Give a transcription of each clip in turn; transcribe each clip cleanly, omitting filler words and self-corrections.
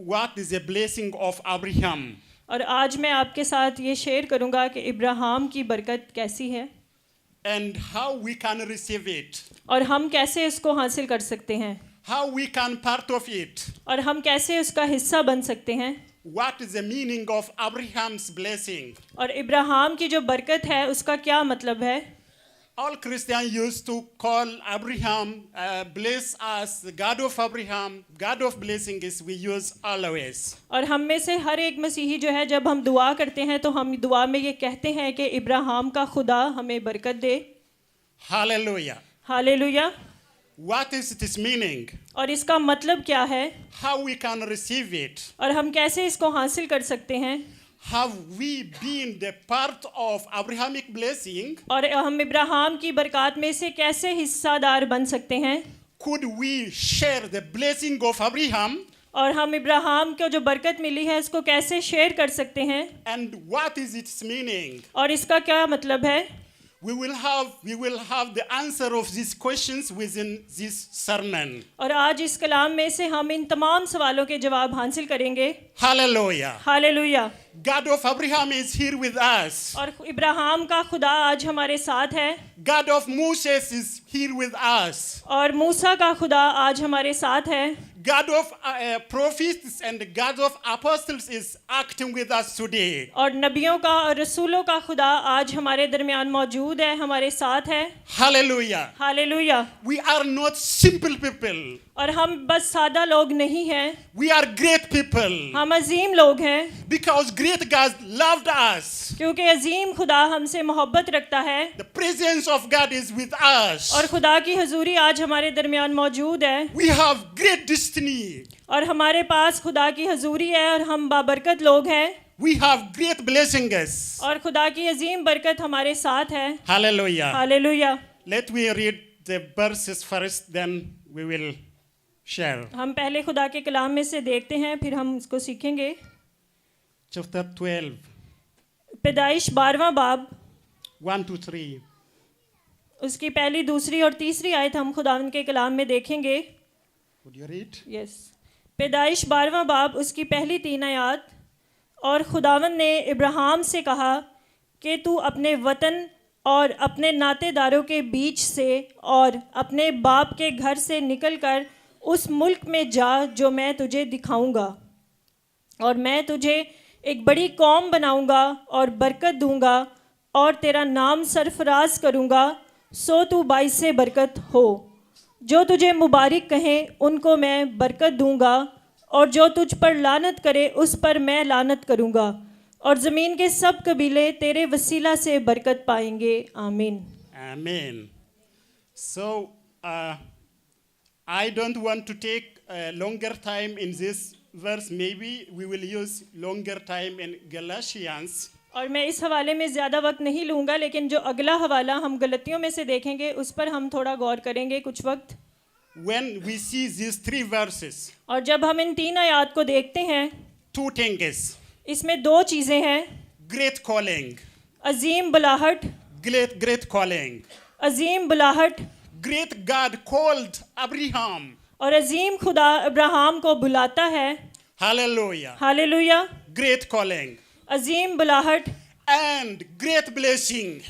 what is the blessing of Abraham. और आज मैं आपके साथ ये शेयर करूंगा कि इब्राहिम की बरकत कैसी है And how we can receive it. और हम कैसे इसको हासिल कर सकते हैं, How we can part of it. और हम कैसे उसका हिस्सा बन सकते हैं, What is the meaning of Abraham's blessing? और इब्राहिम की जो बरकत है उसका क्या मतलब है। All Christians used to call Abraham, bless us, the God of Abraham, God of blessing is we use always. और हम में से हर एक मसीही जो है जब हम दुआ करते हैं तो हम दुआ में ये कहते हैं कि इब्राहिम का खुदा हमें बरकत दे। Hallelujah. Hallelujah. What is its meaning? और इसका मतलब क्या है, How we can receive it? और हम कैसे इसको हासिल कर सकते हैं। Have we been the part of Abrahamic blessing? और हम इब्राहिम की बरकत में से कैसे हिस्सादार बन सकते हैं। Could we share the blessing of Abraham? और हम इब्राहिम को जो बरकत मिली है उसको कैसे शेयर कर सकते हैं, And what is its meaning? और इसका क्या मतलब है। We will have the answer of these questions within this sermon. और आज इस कलाम में से हम इन तमाम सवालों के जवाब हासिल करेंगे। Hallelujah. Hallelujah. God of Abraham is here with us. और इब्राहिम का खुदा आज हमारे साथ है। God of Moses is here with us. और मूसा का खुदा आज हमारे साथ है। God of prophets and God of apostles is acting with us today. और नबियों का और रसूलों का खुदा आज हमारे दरमियान मौजूद है, हमारे साथ है। Hallelujah. Hallelujah. We are not simple people. और हम बस सादा लोग नहीं हैं, We are great people. हम अजीम लोग हैं, Because great God loved us. क्योंकि अजीम खुदा हमसे मोहब्बत रखता है। The presence of God is with us. और खुदा की हुजूरी आज हमारे दरमियान मौजूद है। We have great destiny. और हमारे पास खुदा की हुजूरी है और हम बाबरकत लोग हैं। We have great blessings. और खुदा की अजीम बरकत हमारे साथ है। Hallelujah. Hallelujah. Let me read the verses first, then we will share. हम पहले खुदा के कलाम में से देखते हैं, फिर हम इसको सीखेंगे। Chapter 12, पैदाइश 12वां बाब 1 to 3. उसकी पहली, दूसरी और तीसरी आयत हम खुदावंद के कलाम में देखेंगे। Would you read? यस। पैदाइश 12वां बाब उसकी पहली 3 आयत। और खुदावंद ने इब्राहिम से कहा कि तू अपने वतन और अपने नातेदारों के बीच से और अपने बाप के घर से निकलकर उस मुल्क में जा जो मैं तुझे दिखाऊंगा, और मैं तुझे एक बड़ी कौम बनाऊंगा और बरकत दूंगा और तेरा नाम सरफराज करूंगा, सो तू बाइसे बरकत हो। जो तुझे मुबारक कहें उनको मैं बरकत दूंगा, और जो तुझ पर लानत करे उस पर मैं लानत करूंगा, और ज़मीन के सब कबीले तेरे वसीला से बरकत पाएंगे। आमीन। Amen. So, I don't want to take a longer time in this verse. Maybe we will use longer time in Galatians. और मैं इस हवाले में ज़्यादा वक्त नहीं लूँगा, लेकिन जो अगला हवाला हम गलतियों में से देखेंगे उस पर हम थोड़ा गौर करेंगे कुछ वक्त। When we see these 3 verses, और जब हम इन 3 आयत को देखते हैं, 2 things. इसमें 2 चीज़ें हैं। Great calling. अजीम बुलाहट, Great calling. अजीम बुलाहट। Great God called Abraham. और अजीम खुदा इब्राहिम को बुलाता है। Hallelujah. Hallelujah. Great calling. Azeem बुलाहट And great blessing.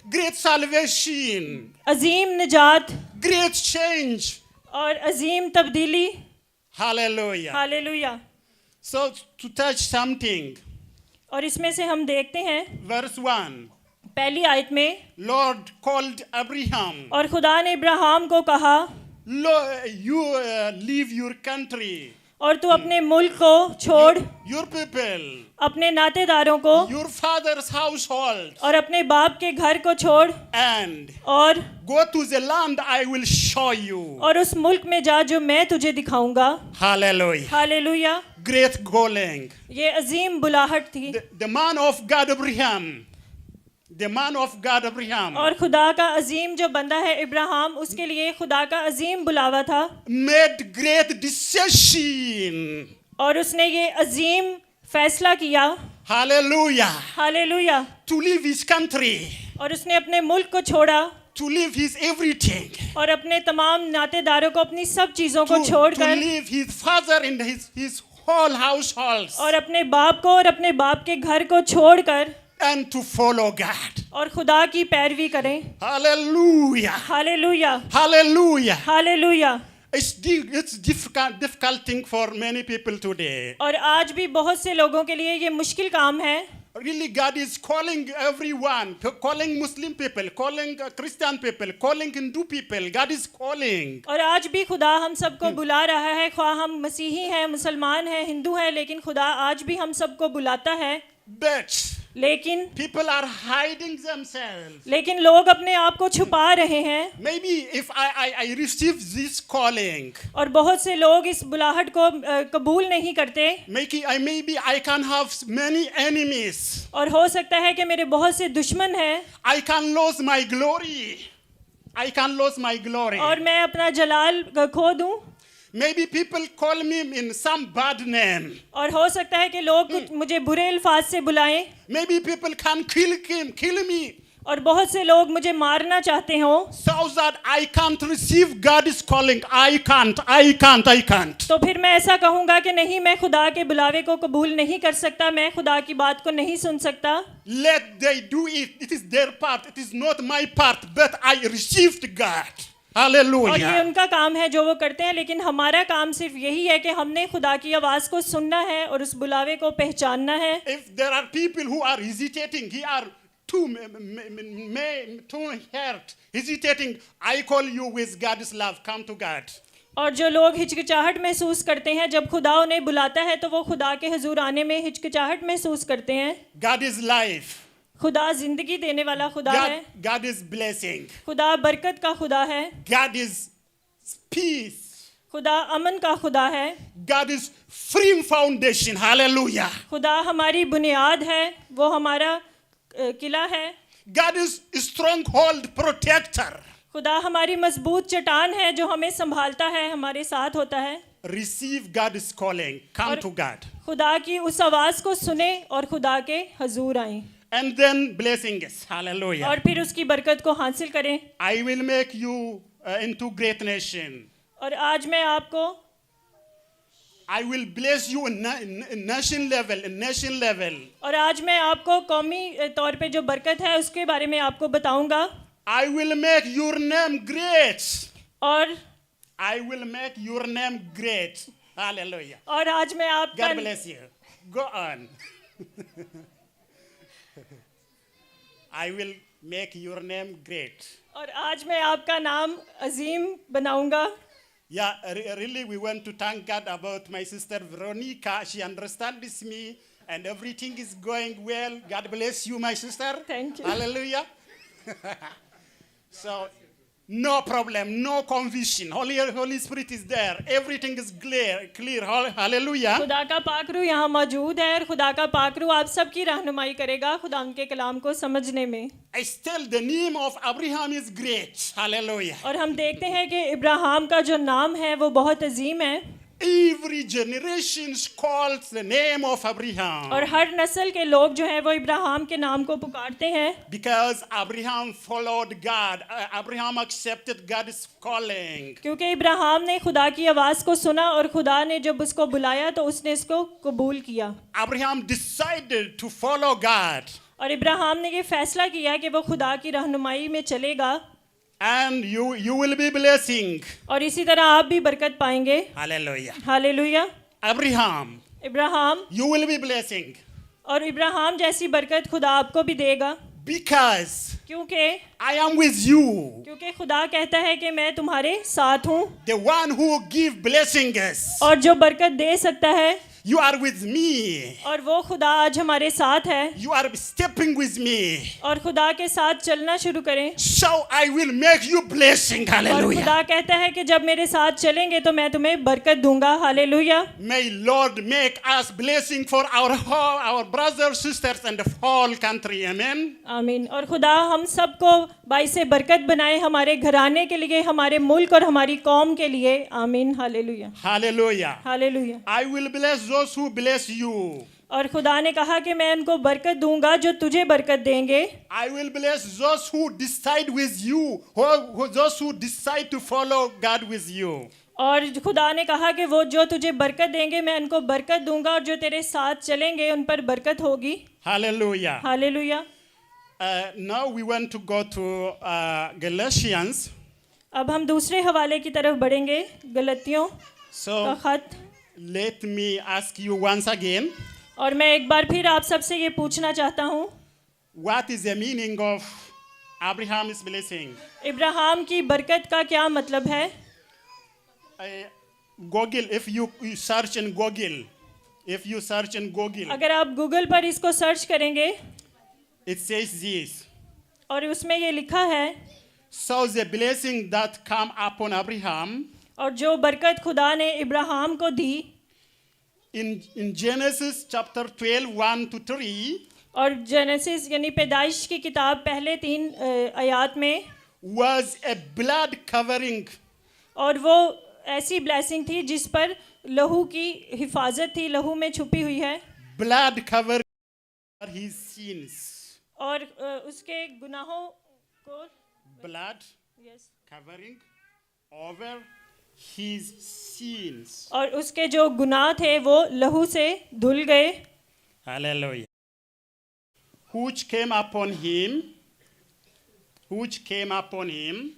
Great salvation. अजीम निजात Great change. और अजीम तब्दीली। Hallelujah. Hallelujah. So to touch something, और इसमें से हम देखते हैं verse 1, पहली आयत में, Lord called Abraham, और खुदा ने इब्राहिम को कहा, you leave your country, और तू अपने मुल्क को छोड़, your people, अपने नातेदारों को your father's household, और अपने बाप के घर को छोड़, and और go to the land I will show you. और उस मुल्क में जा जो मैं तुझे दिखाऊंगा। Hallelujah. हालेलुया। Great calling. ये अजीम बुलाहट थी। The man of God Abraham, the man of God Abraham, और खुदा का अजीम जो बंदा है इब्राहिम, उसके लिए खुदा का अजीम बुलावा था। made great decision. और उसने ये अजीम फैसला किया। Hallelujah. Hallelujah. To leave his country और उसने अपने मुल्क को छोड़ा to leave his everything, और अपने तमाम नातेदारों को, अपनी सब चीजों को to छोड़कर, leave his father and his whole households, और अपने बाप को और अपने बाप के घर को छोड़कर, and to follow God. और खुदा की पैरवी करें. Hallelujah. Hallelujah, Hallelujah. Hallelujah. It's difficult thing for many people today. और आज भी बहुत से लोगों के लिए ये मुश्किल काम है. Really, God is calling everyone, calling Muslim people, calling Christian people, calling Hindu people. God is calling. और आज भी खुदा हम सबको बुला रहा है, ख्वाह हम मसीही हैं, मुसलमान हैं, हिंदू हैं, लेकिन खुदा आज भी हम सबको बुलाता है. But लेकिन people are hiding themselves. लोग अपने आप को छुपा रहे हैं. Maybe if I receive this calling, और बहुत से लोग इस बुलाहट को कबूल नहीं करते. maybe I can have many enemies. और हो सकता है कि मेरे बहुत से दुश्मन हैं. I can lose my glory. I can lose my glory. और मैं अपना जलाल खो दूं. Maybe people call me in some bad name. और हो सकता है कि लोग मुझे बुरे अल्फाज से बुलाएं. Maybe people can kill me. और बहुत से लोग मुझे मारना चाहते हो. So that I can't receive God's calling. I can't. तो फिर मैं ऐसा कहूँगा कि नहीं, मैं खुदा के बुलावे को कबूल नहीं कर सकता, मैं खुदा की बात को नहीं सुन सकता. Let they do it. It is their part. It is not my part. But I received God. Hallelujah. और ये उनका काम है जो वो करते हैं, लेकिन हमारा काम सिर्फ यही है कि हमने खुदा की आवाज़ को सुनना है और उस बुलावे को पहचानना है. If there are people who are hesitating, too hurt, hesitating, I call you with God's love. Come to God. और जो लोग हिचकिचाहट महसूस करते हैं, जब खुदा उन्हें बुलाता है तो वो खुदा के हुजूर आने में हिचकिचाहट महसूस करते हैं. God is life. खुदा जिंदगी देने वाला खुदा है. God is blessing. खुदा बरकत का खुदा है. God is peace. खुदा अमन का खुदा है. God is firm foundation. Hallelujah. खुदा हमारी बुनियाद है, वो हमारा किला है. God is stronghold protector. खुदा हमारी मजबूत चट्टान है जो हमें संभालता है, हमारे साथ होता है. Receive God's calling. Come to God. खुदा की उस आवाज को सुने और खुदा के हुजूर आएं. And then blessings. Hallelujah. और फिर उसकी बरकत को हासिल करें. I will make you into great nation. और आज मैं आपको, I will bless you in nation level. और आज मैं आपको कौमी तौर पे जो बरकत है उसके बारे में आपको बताऊंगा. I will make your name great. और I will make your name great. Hallelujah. और आज मैं आपका, God bless you. Go on. I will make your name great. और आज मैं आपका नाम अजीम बनाऊंगा. Yeah, really, we want to thank God about my sister Veronica. She understands me, and everything is going well. God bless you, my sister. Thank you. Hallelujah. So, no problem, no confusion. Holy Spirit is there. Everything is clear. Hallelujah. खुदा का पाकरू यहाँ मौजूद है और खुदा का पाकरू आप सबकी रहनुमाई करेगा खुदा उनके कलाम को समझने में. Still, the name of Abraham is great. Hallelujah. और हम देखते हैं कि इब्राहिम का जो नाम है वो बहुत अजीम है. Every generation calls the name of Abraham. और हर नस्ल के लोग जो हैं वो इब्राहिम के नाम को पुकारते हैं. Because Abraham followed God. Abraham accepted God's calling. क्योंकि इब्राहिम ने खुदा की आवाज़ को सुना और खुदा ने जब उसको बुलाया तो उसने इसको कबूल किया. Abraham decided to follow God. और इब्राहिम ने ये फैसला किया कि वो खुदा की रहनुमाई में चलेगा. And you will be blessing. और इसी तरह आप भी बरकत पाएंगे. Hallelujah. Hallelujah. Abraham, you will be blessing. और इब्राहिम जैसी बरकत खुदा आपको भी देगा. Because क्योंकि I am with you. क्योंकि खुदा कहता है कि मैं तुम्हारे साथ हूँ. The one who give blessings. और जो बरकत दे सकता है. You are with me. और वो खुदा आज हमारे साथ है. You are stepping with me. और खुदा के साथ चलना शुरू करें. So I will make you blessing. और Hallelujah. खुदा कहता है कि जब मेरे साथ चलेंगे तो मैं तुम्हें बरकत दूंगा. Hallelujah. May Lord make us blessing for our brothers, sisters, and the whole country. Amen. आमीन. और खुदा हम सबको बाइसे बरकत बनाए, हमारे घराने के लिए, हमारे मुल्क और हमारी कौम के लिए. आमीन. Hallelujah. Hallelujah. Hallelujah. I will bless those who bless you. और खुदा ने कहा कि मैं उनको बरकत दूंगा जो तुझे बरकत देंगे. I will bless those who decide with you, those who decide to follow God with you. और खुदा ने कहा कि वो जो तुझे बरकत देंगे मैं उनको बरकत दूंगा और जो तेरे साथ चलेंगे उन पर बरकत होगी. Hallelujah. Hallelujah. Now we want to go to Galatians. अब हम दूसरे हवाले की तरफ बढ़ेंगे, गलतियों का So खत. let me ask you once again, और मैं एक बार फिर आप सबसे ये पूछना चाहता हूँ, what is the meaning of Abraham's blessing? Ibrahim की बरकत का क्या मतलब है? Google, if you search in Google, अगर आप गूगल पर इसको सर्च करेंगे it says this. और उसमें ये लिखा है, So the blessing that come upon Abraham और जो बरकत खुदा ने इब्राहिम को दी, in Genesis chapter 12, 1 to 3, और जेनेसिस यानी पैदाइश की किताब पहले 3 आयात में, was a blood covering. और वो ऐसी ब्लेसिंग थी जिस पर लहू की हिफाजत थी, लहू में छुपी हुई है. Blood covering for his sins. और उसके गुनाहों को Blood covering over his sins. और उसके जो गुनाह थे वो लहू से धुल गए. Hallelujah. Which came upon him.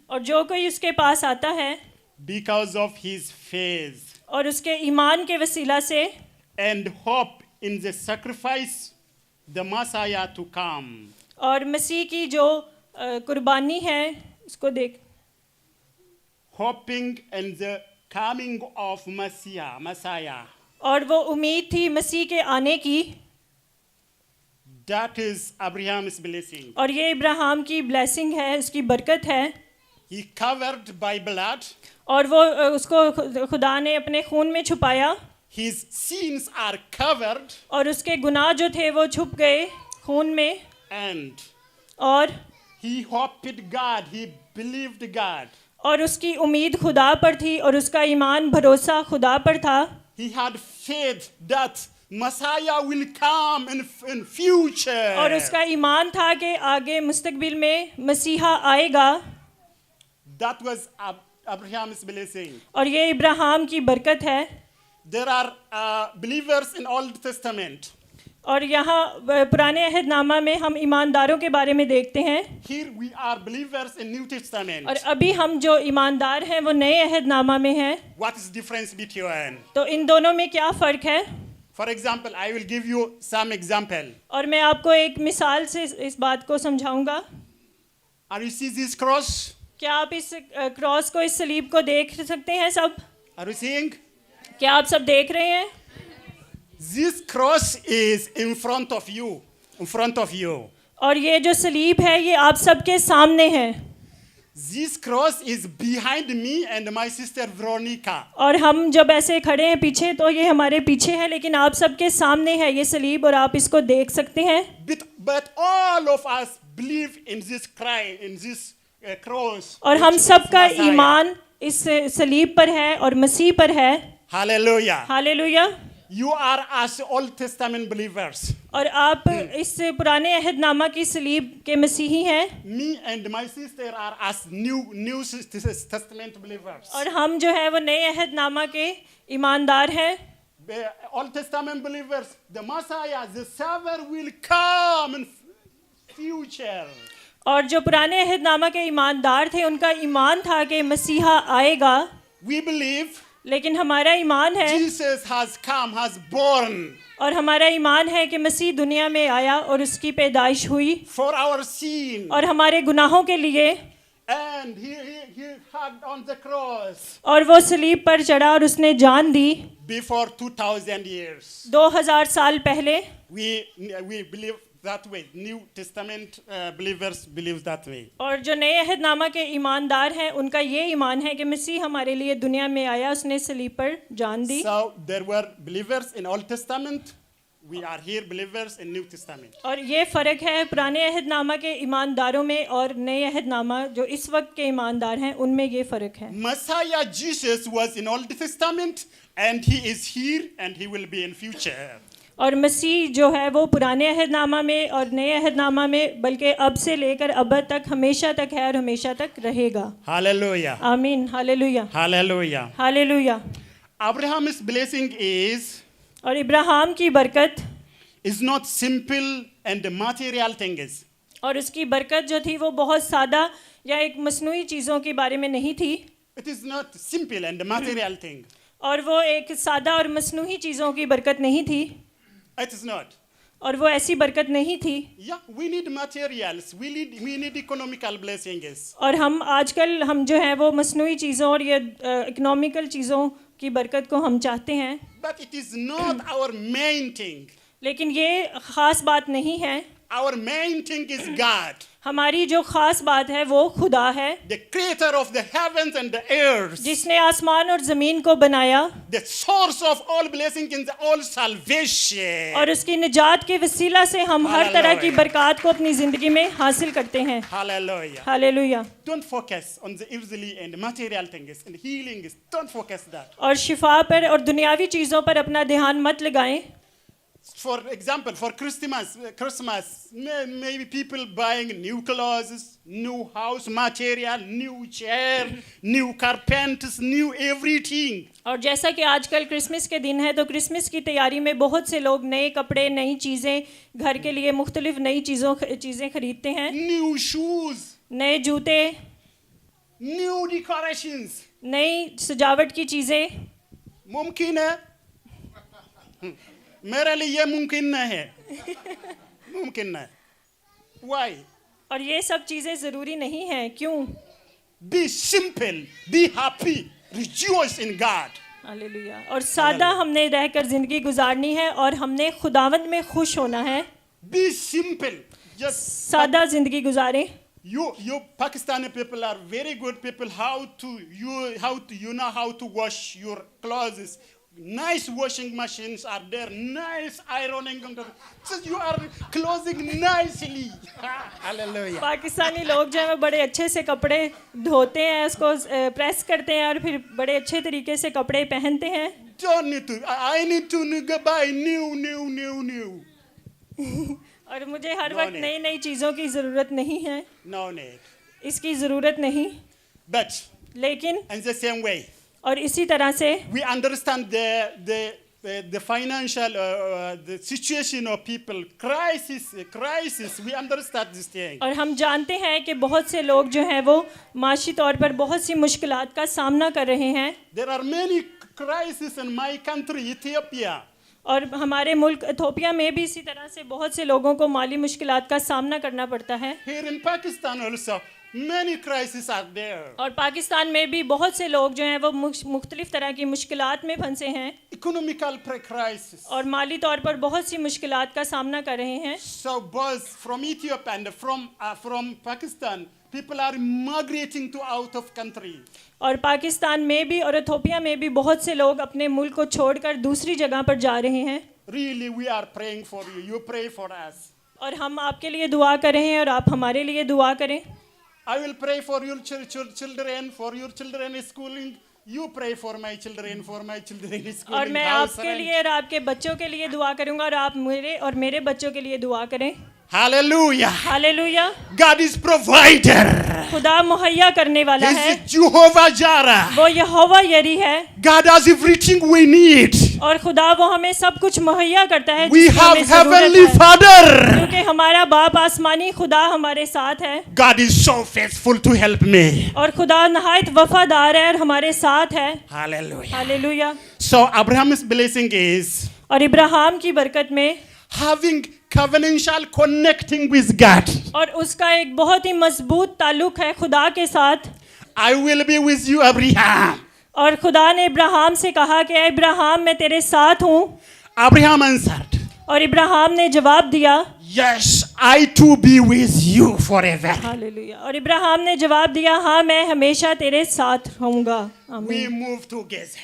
और जो कोई उसके पास आता है Because of his faith और उसके ईमान के वसीला से and hope in the sacrifice, the Messiah to come. और मसीह की जो कुर्बानी है उसको देख, Hoping in the coming of Messiah. और वो उम्मीद थी मसीह के आने की. That is Abraham's blessing. और ये इब्राहिम की ब्लेसिंग है, उसकी बरकत है. He covered by blood. और वो उसको खुदा ने अपने खून में छुपाया. His sins are covered. और उसके गुनाह जो थे वो छुप गए खून में. And और he hoped God. He believed God. और उसकी उम्मीद खुदा पर थी और उसका ईमान भरोसा खुदा पर था. He had faith that Messiah will come in future. और उसका ईमान था कि आगे मुस्तकबिल में मसीहा आएगा. That was Abraham's blessing. और ये इब्राहिम की बरकत है. There are believers in Old Testament. और यहाँ पुराने अहदनामा में हम ईमानदारों के बारे में देखते हैं. Here we are believers in New Testament. और अभी हम जो ईमानदार हैं वो नए अहदनामा में हैं. What is difference between? तो इन दोनों में क्या फ़र्क है? For example, I will give you some example. और मैं आपको एक मिसाल से इस बात को समझाऊंगा. Are you see this cross? क्या आप इस क्रॉस को, इस सलीब को देख सकते हैं सब? Are you seeing? क्या आप सब देख रहे हैं? This cross is in front of you. In front of you. और ये जो सलीब है ये आप सबके सामने है. This cross is behind me and my sister Veronica. और हम जब ऐसे खड़े हैं पीछे तो ये हमारे पीछे है, लेकिन आप सबके सामने है ये सलीब और आप इसको देख सकते हैं. But all of us believe in this Christ, in this cross. और हम सबका ईमान इस सलीब पर है और मसीह पर है. Hallelujah. Hallelujah. You are as Old Testament believers. और आप इस पुराने अहदनामा की सलीब के मसीही हैं. Me and my sister are as New Testament believers. और हम जो है वो नए अहदनामा के ईमानदार हैं. The Old Testament believers, the Messiah, the Savior will come in future. और जो पुराने अहदनामा के ईमानदार थे उनका ईमान था कि मसीहा आएगा. We believe लेकिन हमारा ईमान है Jesus has come, has born और हमारा ईमान है कि मसीह दुनिया में आया और उसकी पैदाइश हुई for our sin. और हमारे गुनाहों के लिए. And he hung on the cross और वो सलीब पर चढ़ा और उसने जान दी. before 2000 years. 2000 साल पहले. We believe that way. New Testament believers believe that way. और जो नए अहदनामा के ईमानदार हैं उनका ये ईमान है कि मसीह हमारे लिए दुनिया में आया, उसने सलीब पर जान दी. So there were believers in Old Testament. We are here believers in New Testament. और ये फ़र्क है पुराने अहदनामा के ईमानदारों में और नए अहदनामा जो इस वक्त के ईमानदार हैं उनमें ये फ़र्क है. Messiah Jesus was in Old Testament and he is here and he will be in future. और मसीह जो है वो पुराने अहदनामा में और नए अहदनामा में बल्कि अब से लेकर अब तक हमेशा तक है और हमेशा तक रहेगा। Hallelujah. आमीन। Hallelujah Hallelujah. Hallelujah. Abraham's blessing और इब्राहिम की बरकत is not simple and material things. और उसकी बरकत जो थी वो बहुत सादा या एक मसनूई चीज़ों के बारे में नहीं थी। It is not simple and material thing. और वो एक सादा और मसनूई चीज़ों की बरकत नहीं थी। It is not. और वो ऐसी बरकत नहीं थी। Yeah, we need materials. We need economical blessings. और आजकल हम जो है वो मसनूई चीज़ों और ये इकोनॉमिकल चीज़ों की बरकत को हम चाहते हैं। But it is not our main thing. लेकिन ये ख़ास बात नहीं है। Our main thing is God, हमारी जो ख़ास बात है वो खुदा है, the creator of the heavens and the earth, जिसने आसमान और ज़मीन को बनाया the source of all blessings and all salvation. और उसकी निजात के वसीला से हम हर तरह की Hallelujah. बरकत को अपनी ज़िंदगी में हासिल करते हैं। Hallelujah. Hallelujah. Don't focus on the earthly and material things and healings. Don't focus that. और शिफा पर और दुनियावी चीज़ों पर अपना ध्यान मत लगाएं। For example, for Christmas, maybe people buying new clothes, new house material, new chair, new carpenters, new everything. और जैसा कि आजकल क्रिसमस के दिन है तो क्रिसमस की तैयारी में बहुत से लोग नए कपड़े, नई चीज़ें, घर के लिए मुख्तलिफ नई चीज़ें खरीदते हैं। New shoes, नए जूते, new decorations. नई सजावट की चीज़ें। मुमकिन है मेरे लिए ये मुमकिन नहीं है मुमकिन नहीं why और ये सब चीज़ें ज़रूरी नहीं हैं। क्यों? be simple, be happy, rejoice in God. Hallelujah. और सादा हमने रहकर ज़िंदगी गुजारनी है और हमने खुदावंद में खुश होना है। Be simple, just सादा ज़िंदगी गुजारें। you Pakistani people are very good people. How to know how to wash your clothes. Nice washing machines are there, nice ironing. So you are clothing nicely. Hallelujah. Pakistani लोग जो है वो बड़े अच्छे से कपड़े धोते हैं, उसको प्रेस करते हैं और फिर बड़े अच्छे तरीके से कपड़े पहनते हैं। Don't need to. I need to buy new. और मुझे हर वक्त नई नई चीज़ों की ज़रूरत नहीं है। No need. इसकी ज़रूरत नहीं। But लेकिन in the same way, और इसी तरह से we understand the financial the situation of people, crisis. We understand this thing. और हम जानते हैं कि बहुत से लोग जो हैं वो माशी तौर पर बहुत सी मुश्किलात का सामना कर रहे हैं। There are many crises in my country, Ethiopia. और हमारे मुल्क इथोपिया में भी इसी तरह से बहुत से लोगों को माली मुश्किलात का सामना करना पड़ता है। Here in Pakistan also, many crises are there. और पाकिस्तान में भी बहुत से लोग जो हैं वो मुख्तलिफ तरह की मुश्किलात में फंसे हैं Economical crisis. और माली तौर पर बहुत सी मुश्किलात का सामना कर रहे हैं। So both from Ethiopia and from Pakistan, people are migrating to out of country. और पाकिस्तान में भी और इथोपिया में भी बहुत से लोग अपने मुल्क को छोड़कर दूसरी जगह पर जा रहे हैं। Really, we are praying for you. You pray for us. और हम आपके लिए दुआ कर रहे हैं और आप हमारे लिए दुआ करें। I will pray for your children schooling. You pray for my children schooling. और मैं आपके लिए और आपके बच्चों के लिए दुआ करूंगा और आप मेरे बच्चों के लिए दुआ करें। Hallelujah. Hallelujah. God is provider. खुदा मुहैया करने वाला He है। is Jehovah Jireh. वो यहोवा यरी है। God has everything we need. और खुदा वो हमें सब कुछ मुहैया करता है We जिसकी have हमें ज़रूरत Heavenly है। Father. क्योंकि हमारा बाप आसमानी खुदा हमारे साथ है God is so faithful to help me. और खुदा नहायत वफादार है और हमारे साथ है। Hallelujah. Hallelujah. So Abraham's blessing is और इब्राहिम की बरकत में having covenantal connecting with God. और उसका एक बहुत ही मजबूत ताल्लुक है खुदा के साथ। I will be with you, Abraham. और खुदा ने इब्राहिम से कहा कि ऐ इब्राहिम मैं तेरे साथ हूँ। Abraham answered, और इब्राहिम ने जवाब दिया, yes, I too be with you forever. Hallelujah. और इब्राहिम ने जवाब दिया, हाँ मैं हमेशा तेरे साथ रहूँगा। We आमीन। move together.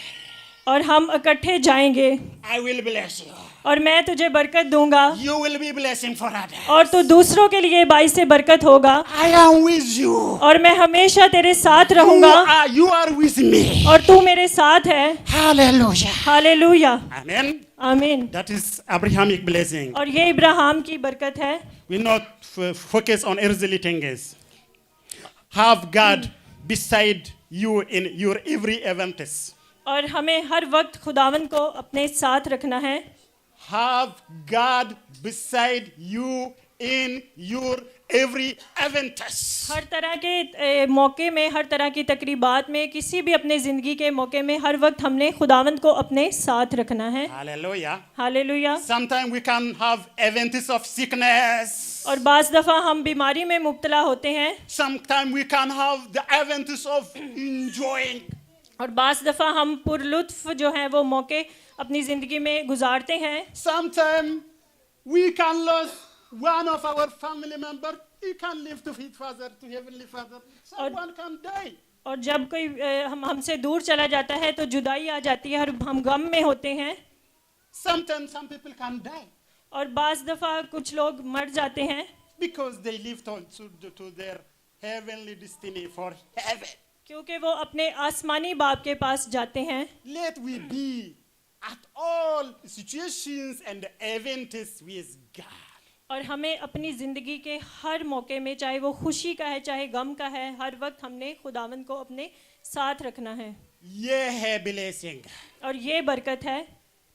और हम इकट्ठे जाएंगे। I will bless you. और मैं तुझे बरकत दूंगा You will be blessing for others. और तू दूसरों के लिए बाइस से बरकत होगा I am with you. और मैं हमेशा तेरे साथ रहूंगा You are with me. और तू मेरे साथ है। Hallelujah. Hallelujah, Amen. आमीन। That is Abrahamic blessing. और ये इब्राहिम की बरकत है। We not focus on earthly things. Have God beside you in your every events. और हमें हर वक्त खुदावन को अपने साथ रखना है। Have God beside you in your every events. हर तरह के मौके में, हर तरह की तकरीबात में, किसी भी अपने ज़िंदगी के मौके में हर वक्त हमने खुदावंद को अपने साथ रखना है। Hallelujah. Hallelujah. Sometimes we can have events of sickness. और बाज़ दफ़ा हम बीमारी में मुब्तला होते हैं Sometimes we can have the events of enjoying. और बाज़ दफ़ा हम पुरलुत्फ जो है वो मौके अपनी ज़िंदगी में गुजारते हैं। Sometimes we can lose one of our family member. He can live to his father, to heavenly father. Someone can die. और जब कोई हमसे दूर चला जाता है तो जुदाई आ जाती है और हम गम में होते हैं। Sometimes some people can die और बाज़ दफ़ा कुछ लोग मर जाते हैं because they live to their heavenly destiny for heaven. क्योंकि वो अपने आसमानी बाप के पास जाते हैं। Let we be at all situations and events with God. और हमें अपनी ज़िंदगी के हर मौके में, चाहे वो खुशी का है चाहे गम का है, हर वक्त हमने खुदावंद को अपने साथ रखना है। ये है blessing. और ये बरकत है,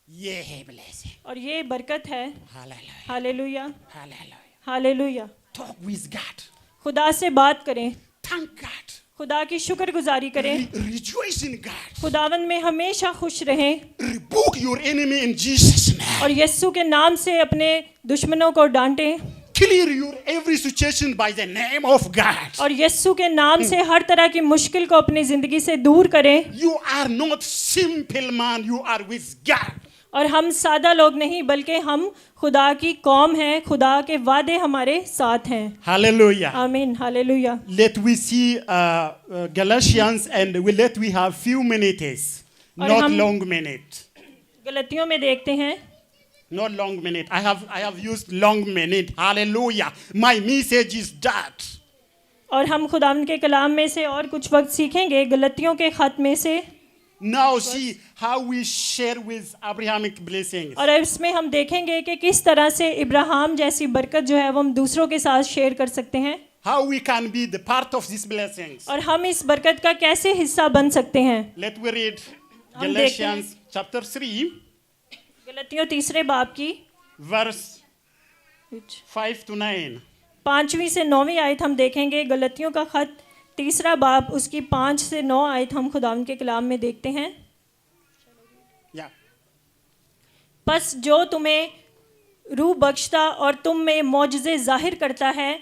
ये है blessing. और ये बरकत है। Hallelujah. Hallelujah, Hallelujah. Hallelujah. Talk with God. खुदा से बात करें, Thank God. खुदा की शुक्रगुजारी करें, Rejoice in God. खुदावंद में हमेशा खुश रहें Rebuke your enemy in Jesus' name. और यीशु के नाम से अपने दुश्मनों को डांटें Clear your every situation by the name of God. और यीशु के नाम से हर तरह की मुश्किल को अपनी ज़िंदगी से दूर करें। You are not simple man, you are with God. और हम सादा लोग नहीं बल्कि हम खुदा की कौम हैं, खुदा के वादे हमारे साथ हैं। Hallelujah. आमीन, hallelujah. Let we see Galatians and let we have few minutes, और not हम- long minute. गलतियों में देखते हैं, Not long minute. I have used long minute. Hallelujah. My message is that. और हम खुदावंद के कलाम में से और कुछ वक्त सीखेंगे गलतियों के खत में से। Now see how we share with Abrahamic blessings. और इसमें हम देखेंगे कि किस तरह से इब्राहिम जैसी बरकत जो है वो हम दूसरों के साथ शेयर कर सकते हैं How we can be the part of these blessings. और हम इस बरकत का कैसे हिस्सा बन सकते हैं। Let we read हम Galatians chapter 3, गलतियों तीसरे बाब की verse 5 to 9. 5वीं से 9वीं आयत हम देखेंगे। गलतियों का खत तीसरा बाब उसकी 5 से 9 आयत हम खुदावंद के कलाम में देखते हैं। Yeah. बस जो तुम्हें रूह बख्शता और तुम में मौजज़े ज़ाहिर करता है,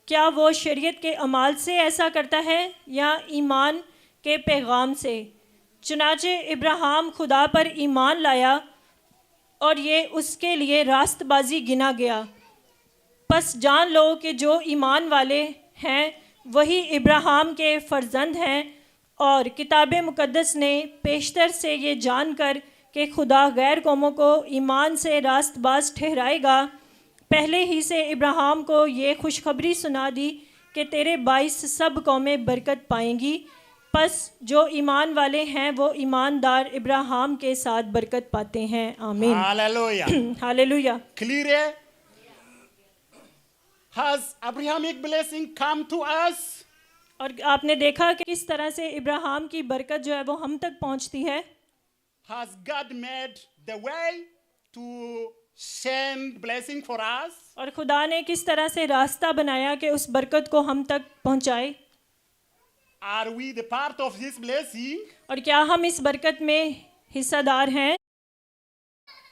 क्या वो शरीयत के अमाल से ऐसा करता है या ईमान के पैगाम से? चुनाचे इब्राहिम खुदा पर ईमान लाया और ये उसके लिए रास्तबाजी गिना गया। बस जान लो कि जो ईमान वाले हैं वही इब्राहिम के फर्जंद हैं और किताब मुक़द्दस ने पेशतर से ये जानकर कि खुदा गैर कौमों को ईमान से रास्तबाज ठहराएगा, पहले ही से इब्राहिम को ये खुशखबरी सुना दी कि तेरे बाइस सब कौमें बरकत पाएंगी। बस जो ईमान वाले हैं वो ईमानदार इब्राहिम के साथ बरकत पाते हैं। आमीन, Hallelujah. Hallelujah. Clear? Has Abrahamic blessing come to us? और आपने देखा कि किस तरह से इब्राहिम की बरकत जो है वो हम तक पहुंचती है। Has God made the way to send blessing for us? और खुदा ने किस तरह से रास्ता बनाया कि उस बरकत को हम तक पहुंचाए। Are we the part of this blessing? और क्या हम इस बरकत में हिस्सेदार हैं?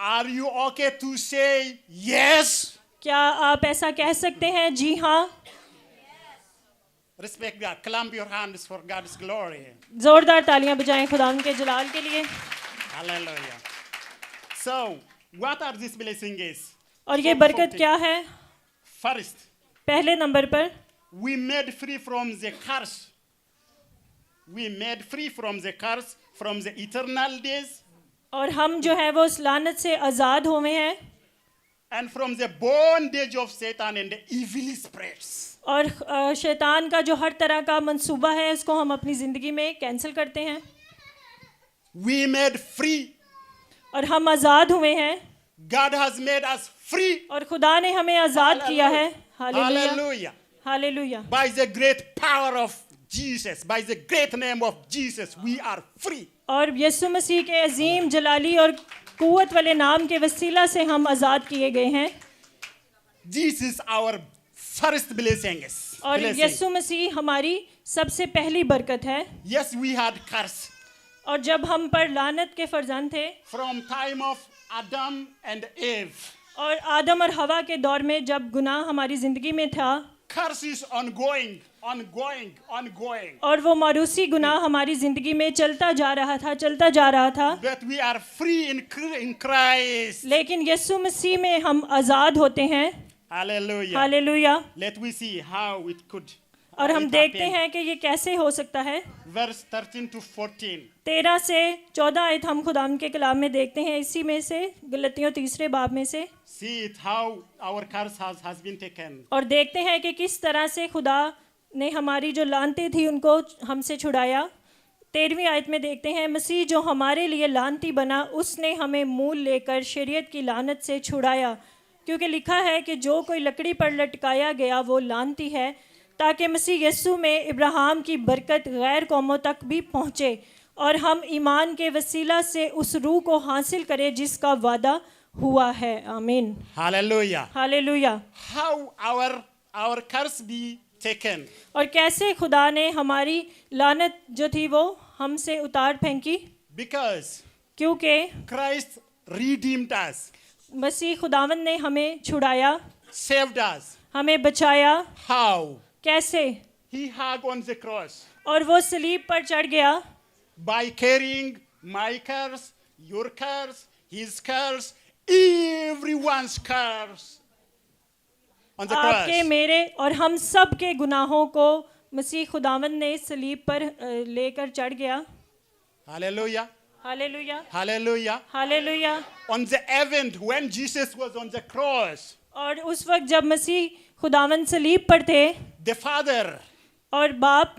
Are you okay to say yes? क्या आप ऐसा कह सकते हैं जी हाँ? Respect God. Clap your hands for God's glory. जोरदार तालियां बजाएं खुदा के जलाल के लिए। Hallelujah. So, what are these blessings? और ये बरकत क्या है? First, पहले नंबर पर we made free from the curse. We made free from the curse from the eternal days. और हम जो है वो उस लानत से आज़ाद हुए हैं and from the bondage of Satan and the evil spirits. और शैतान का जो हर तरह का मंसूबा है उसको हम अपनी ज़िंदगी में कैंसिल करते हैं We made free. और हम आज़ाद हुए हैं God has made us free. और खुदा ने हमें आज़ाद किया है hallelujah Hallelujah. Hallelujah By the great power of Jesus, by the great name of Jesus, we are free. और यीशु मसीह के अजीम जलाली और कुव्वत वाले नाम के वसीला से हम आज़ाद किए गए हैं This is our first blessings. और Blessing. यीशु मसीह हमारी सबसे पहली बरकत है Yes, we had curse और जब हम पर लानत के फर्जंद थे from time of Adam and Eve. और आदम और हवा के दौर में जब गुनाह हमारी ज़िंदगी में था Curse is ongoing, ongoing, ongoing. और वो मारूसी गुनाह हमारी ज़िंदगी में चलता जा रहा था But we are free in Christ. लेकिन यीशु मसीह में हम आज़ाद होते हैं Hallelujah. Hallelujah Let we see how it could. और हम it देखते happened. हैं कि ये कैसे हो सकता है Verse 13 to 14. 13 से 14 आयत हम खुदाम के कलाम में देखते हैं इसी में से गलतियों 3 बाब में से See it how our curse has been taken. और देखते हैं कि किस तरह से खुदा ने हमारी जो लानती थी उनको हमसे छुड़ाया 13वीं आयत में देखते हैं मसीह जो हमारे लिए लानती बना उसने हमें मूल लेकर शरीयत की लानत से छुड़ाया क्योंकि लिखा है कि जो कोई लकड़ी पर लटकाया गया वो लानती है ताकि मसीह यीशु में इब्राहिम की बरकत गैर कौमों तक भी पहुँचे और हम ईमान के वसीला से उस रूह को हासिल करें जिसका वादा हुआ है आमीन Hallelujah. Hallelujah How our curse be taken. और कैसे खुदा ने हमारी लानत जो थी वो हमसे उतार फेंकी Because क्योंकि Christ redeemed us, मसीह खुदावन ने हमें छुड़ाया saved us. हमें बचाया How? कैसे He hung on the cross और वो सलीब पर चढ़ गया by carrying my curse, your curse, his curse, everyone's curse on the cross. आपके मेरे और हम सब के गुनाहों को मसीह खुदावन ने सलीब पर लेकर चढ़ गया Hallelujah. Hallelujah Hallelujah. Hallelujah On the event when Jesus was on the cross, और उस वक्त जब मसीह खुदावन सलीब पर थे the Father और बाप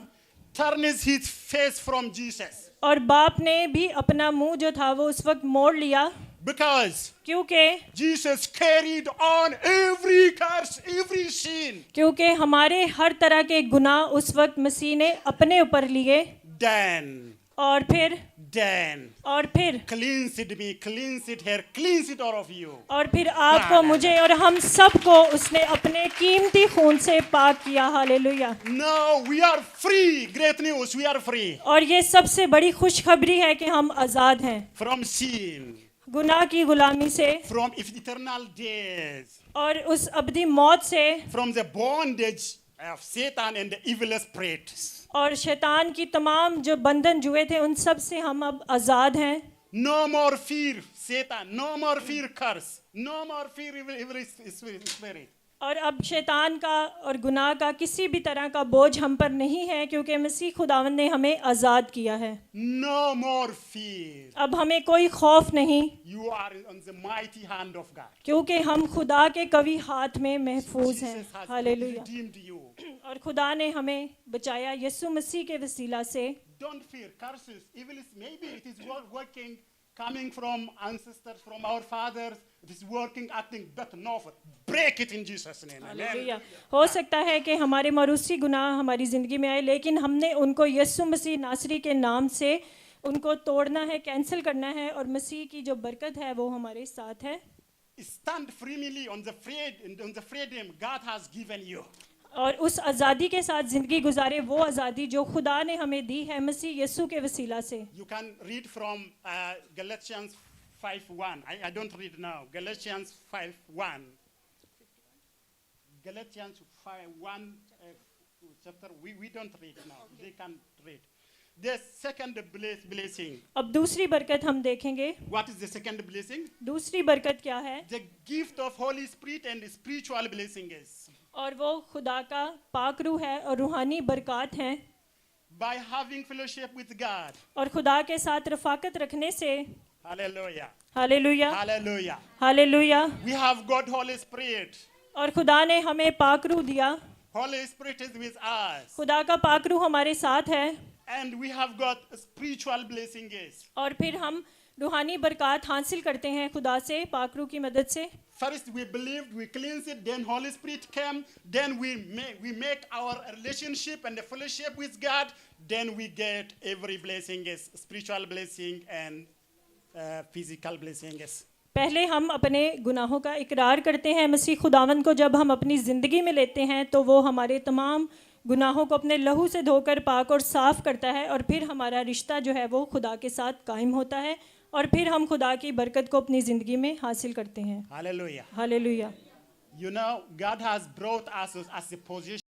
turns his face from Jesus और बाप ने भी अपना मुंह जो था वो उस वक्त मोड़ लिया because क्योंकि Jesus carried on every curse, every sin. क्योंकि हमारे हर तरह के गुनाह उस वक्त मसीह ने अपने ऊपर लिए Then और फिर cleanse it me, cleanse it her, cleanse it all of you. और फिर आपको मुझे और हम सबको उसने अपने कीमती खून से पाक किया hallelujah No, we are free. Great news, we are free और ये सबसे बड़ी खुशखबरी है कि हम आज़ाद हैं from sin, गुनाह की गुलामी से from eternal death, और उस अबदी मौत से from the bondage of Satan and the evil spirits. और शैतान की तमाम जो बंधन जुए थे उन सब से हम अब आज़ाद हैं No more fear, Satan. No more fear, curse. No more fear, evil spirit. और अब शैतान का और गुनाह का किसी भी तरह का बोझ हम पर नहीं है क्योंकि मसीह खुदावन ने हमें आज़ाद किया है No more fear. अब हमें कोई खौफ नहीं You are on the mighty hand of God. क्योंकि हम खुदा के कवी हाथ में महफूज हैं Jesus has hallelujah redeemed you. और खुदा ने हमें बचाया यीशु मसीह के वसीला से Don't fear curses. Evil is maybe it is working, coming from ancestors, from our fathers. It is working, acting, but no. Break it in Jesus' name. Hallelujah Amen. हो सकता है कि हमारे मरूसी गुनाह हमारी ज़िंदगी में आए लेकिन हमने उनको यीशु मसीह नासरी के नाम से उनको तोड़ना है कैंसिल करना है और मसीह की जो बरकत है वो हमारे साथ है Stand freely on the freedom God has given you. और उस आज़ादी के साथ ज़िंदगी गुजारे वो आज़ादी जो खुदा ने हमें दी है मसीह यीशु के वसीला से You can read from Galatians 5:1. I don't read now. Galatians 5:1. Galatians 5:1 chapter. We don't read now. They can read. The second blessing. अब दूसरी बरकत हम देखेंगे What is the second blessing? दूसरी बरकत क्या है The gift of Holy Spirit and spiritual blessing is और वो खुदा का पाक रूह है और रूहानी बरकत हैं by having fellowship with God. और खुदा के साथ रफाकत रखने से Hallelujah. Hallelujah, Hallelujah. Hallelujah. We have got Holy Spirit. और खुदा ने हमें पाक रूह दिया। Holy Spirit is with us. खुदा का पाक रूह हमारे साथ है। And we have got spiritual blessings. और फिर हम रूहानी बरकत हासिल करते हैं खुदा से, पाक रूह की मदद से। First we believed, we cleansed it, then Holy Spirit came, then we make our relationship and the fellowship with God, then we get every blessing is spiritual blessing and physical blessings. पहले हम अपने गुनाहों का इकरार करते हैं मसीह खुदावंद को जब हम अपनी ज़िंदगी में लेते हैं तो वो हमारे तमाम गुनाहों को अपने लहू से धोकर पाक और साफ़ करता है और फिर हमारा रिश्ता जो है वो खुदा के साथ कायम होता है और फिर हम खुदा की बरकत को अपनी ज़िंदगी में हासिल करते हैं। Hallelujah. Hallelujah. You know, God has brought us as a position